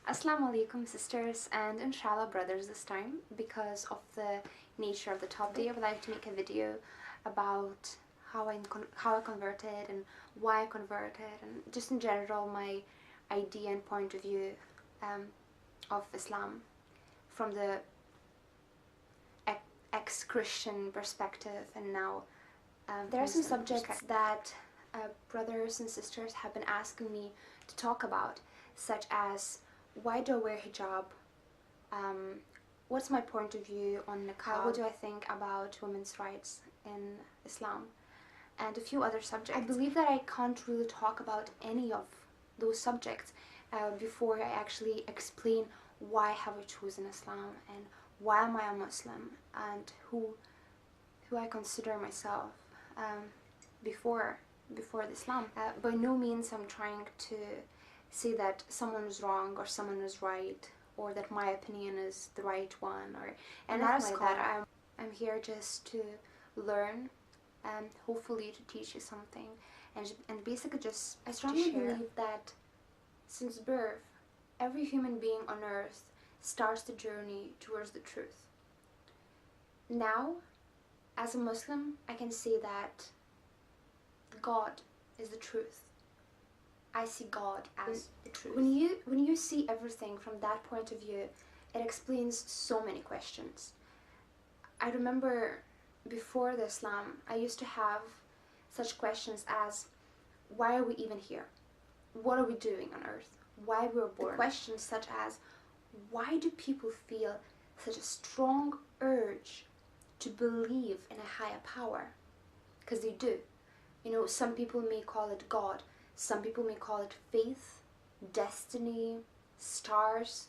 Assalamu alaikum sisters and inshallah brothers this time. Because of the nature of the topic, I would like to make a video about how I converted and why I converted, and just in general my idea and point of view of Islam from the ex-Christian perspective. And now there are some subjects that brothers and sisters have been asking me to talk about, such as why do I wear hijab, what's my point of view on niqab, what do I think about women's rights in Islam, and a few other subjects. I believe that I can't really talk about any of those subjects before I actually explain why have I chosen Islam and why am I a Muslim and who I consider myself before Islam. By no means I'm trying to say that someone is wrong or someone is right, or that my opinion is the right one, or anything like that. I'm here just to learn and hopefully to teach you something, and basically just I strongly believe that since birth every human being on earth starts the journey towards the truth. Now, as a Muslim, I can say that God is the truth. I see God as the truth. When you see everything from that point of view, it explains so many questions. I remember before the Islam, I used to have such questions as, why are we even here? What are we doing on earth? Why we were born? The questions such as, why do people feel such a strong urge to believe in a higher power? Because they do. You know, some people may call it God. Some people may call it faith, destiny, stars,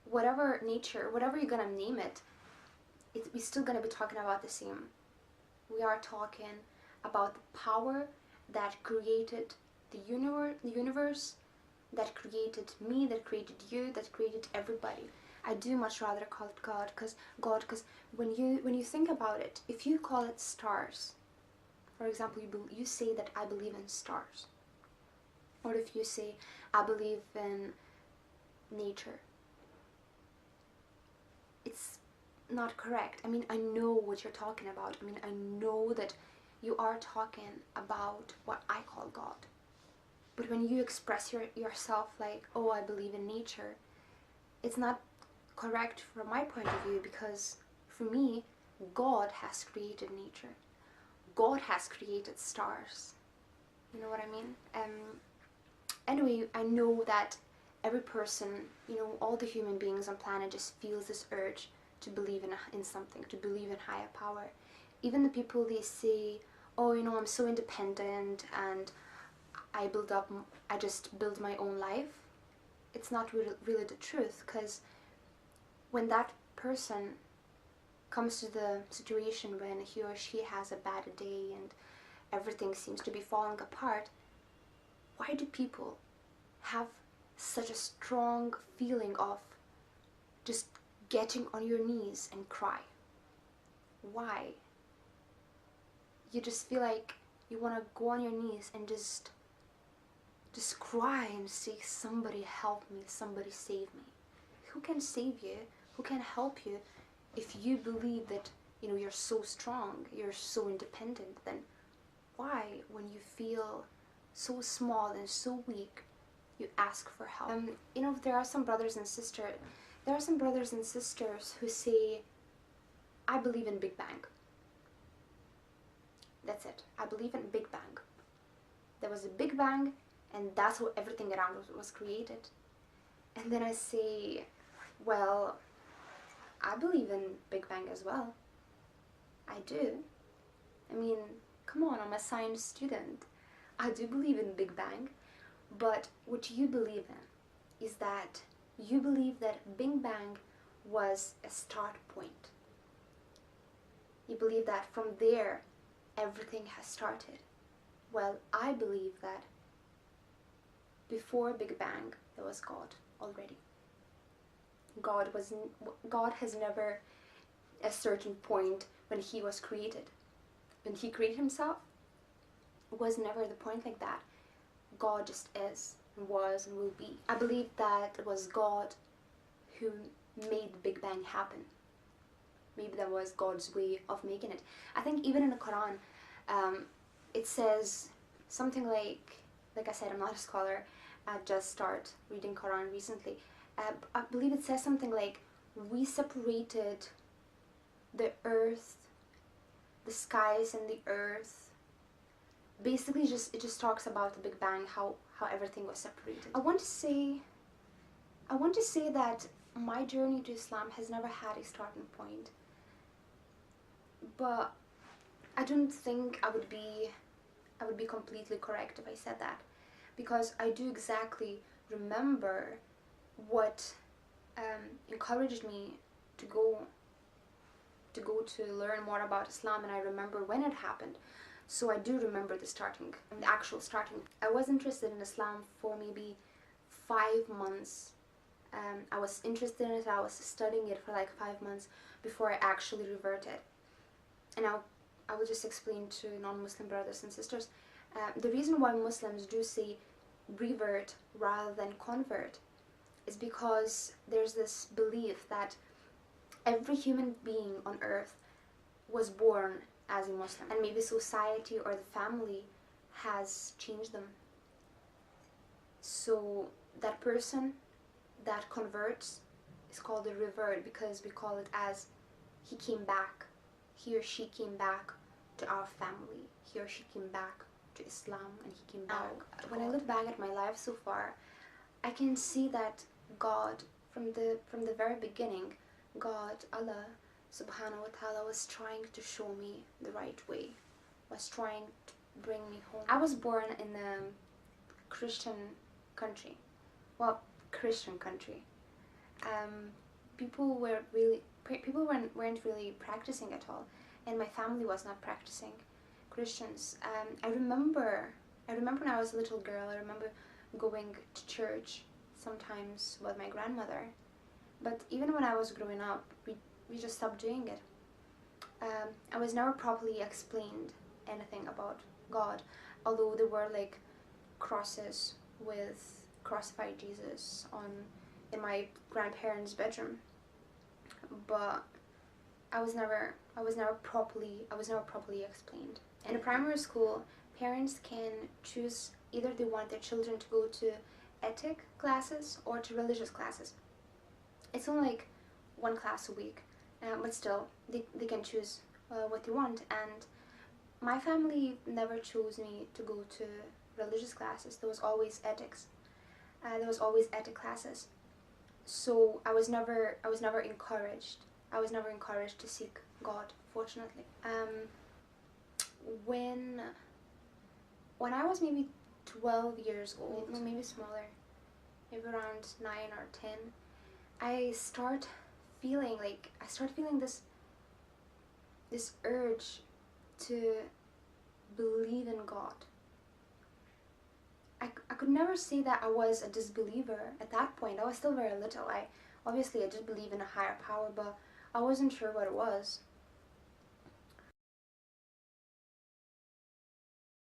whatever nature, whatever you're gonna name it, we're still gonna be talking about the same. We are talking about the power that created the universe, that created me, that created you, that created everybody. I do much rather call it God, because when you think about it, if you call it stars, for example, you say that I believe in stars. Or if you say, I believe in nature. It's not correct. I mean, I know what you're talking about. I mean, I know that you are talking about what I call God. But when you express yourself like, oh, I believe in nature, it's not correct from my point of view, because for me, God has created nature. God has created stars. You know what I mean? Anyway, I know that every person, all the human beings on planet just feels this urge to believe in something, to believe in higher power. Even the people, they say, oh, I'm so independent and I just build my own life. It's not really the truth, because when that person comes to the situation when he or she has a bad day and everything seems to be falling apart, why do people have such a strong feeling of just getting on your knees and cry? Why? You just feel like you want to go on your knees and just cry and say, somebody help me, somebody save me. Who can save you? Who can help you if you believe that you're so strong, you're so independent? Then why, when you feel so small and so weak, you ask for help? There are some brothers and sisters who say, I believe in Big Bang. That's it. I believe in Big Bang. There was a Big Bang, and that's how everything around was created. And then I say, well, I believe in Big Bang as well. I do. I mean, come on, I'm a science student. I do believe in Big Bang. But what you believe in is that you believe that Big Bang was a start point. You believe that from there, everything has started. Well, I believe that before Big Bang, there was God already. God has never a certain point when he was created. When he created himself, it was never the point like that. God just is. was and will be. I believe that it was God who made the Big Bang happen. Maybe that was God's way of making it. I think even in the Quran, it says something like I said, I'm not a scholar, I just started reading Quran recently. I believe it says something like, we separated the earth, the skies and the earth. Basically, it just talks about the Big Bang, how everything was separated. I want to say that my journey to Islam has never had a starting point. But I don't think I would be completely correct if I said that, because I do exactly remember what encouraged me to go to learn more about Islam, and I remember when it happened. So I do remember the actual starting. I was interested in Islam for maybe 5 months. I was interested in it, I was studying it for like 5 months before I actually reverted. And I will just explain to non-Muslim brothers and sisters. The reason why Muslims do say revert rather than convert is because there's this belief that every human being on earth was born as a Muslim, and maybe society or the family has changed them. So that person that converts is called a revert, because we call it as he came back. He or she came back to our family. He or she came back to Islam, and he came back to when God. I look back at my life so far, I can see that God, from the very beginning, God, Allah subhanahu wa ta'ala, was trying to show me the right way, was trying to bring me home. I was born in a Christian country. Well, Christian country. People weren't really practicing at all, and my family was not practicing Christians. I remember when I was a little girl, I remember going to church sometimes with my grandmother, but even when I was growing up, we just stopped doing it. I was never properly explained anything about God, although there were like crosses with crucified Jesus in my grandparents' bedroom, but I was never properly explained. In a primary school, parents can choose either they want their children to go to ethic classes or to religious classes. It's only like one class a week, but still they can choose what they want. And my family never chose me to go to religious classes. There was always ethics. There was always ethic classes. So I was never encouraged. I was never encouraged to seek God, fortunately. When I was maybe 12 years old, no, maybe smaller, maybe around 9 or 10, I start feeling this urge to believe in God. I could never say that I was a disbeliever at that point. I was still very little. Obviously I did believe in a higher power, but I wasn't sure what it was.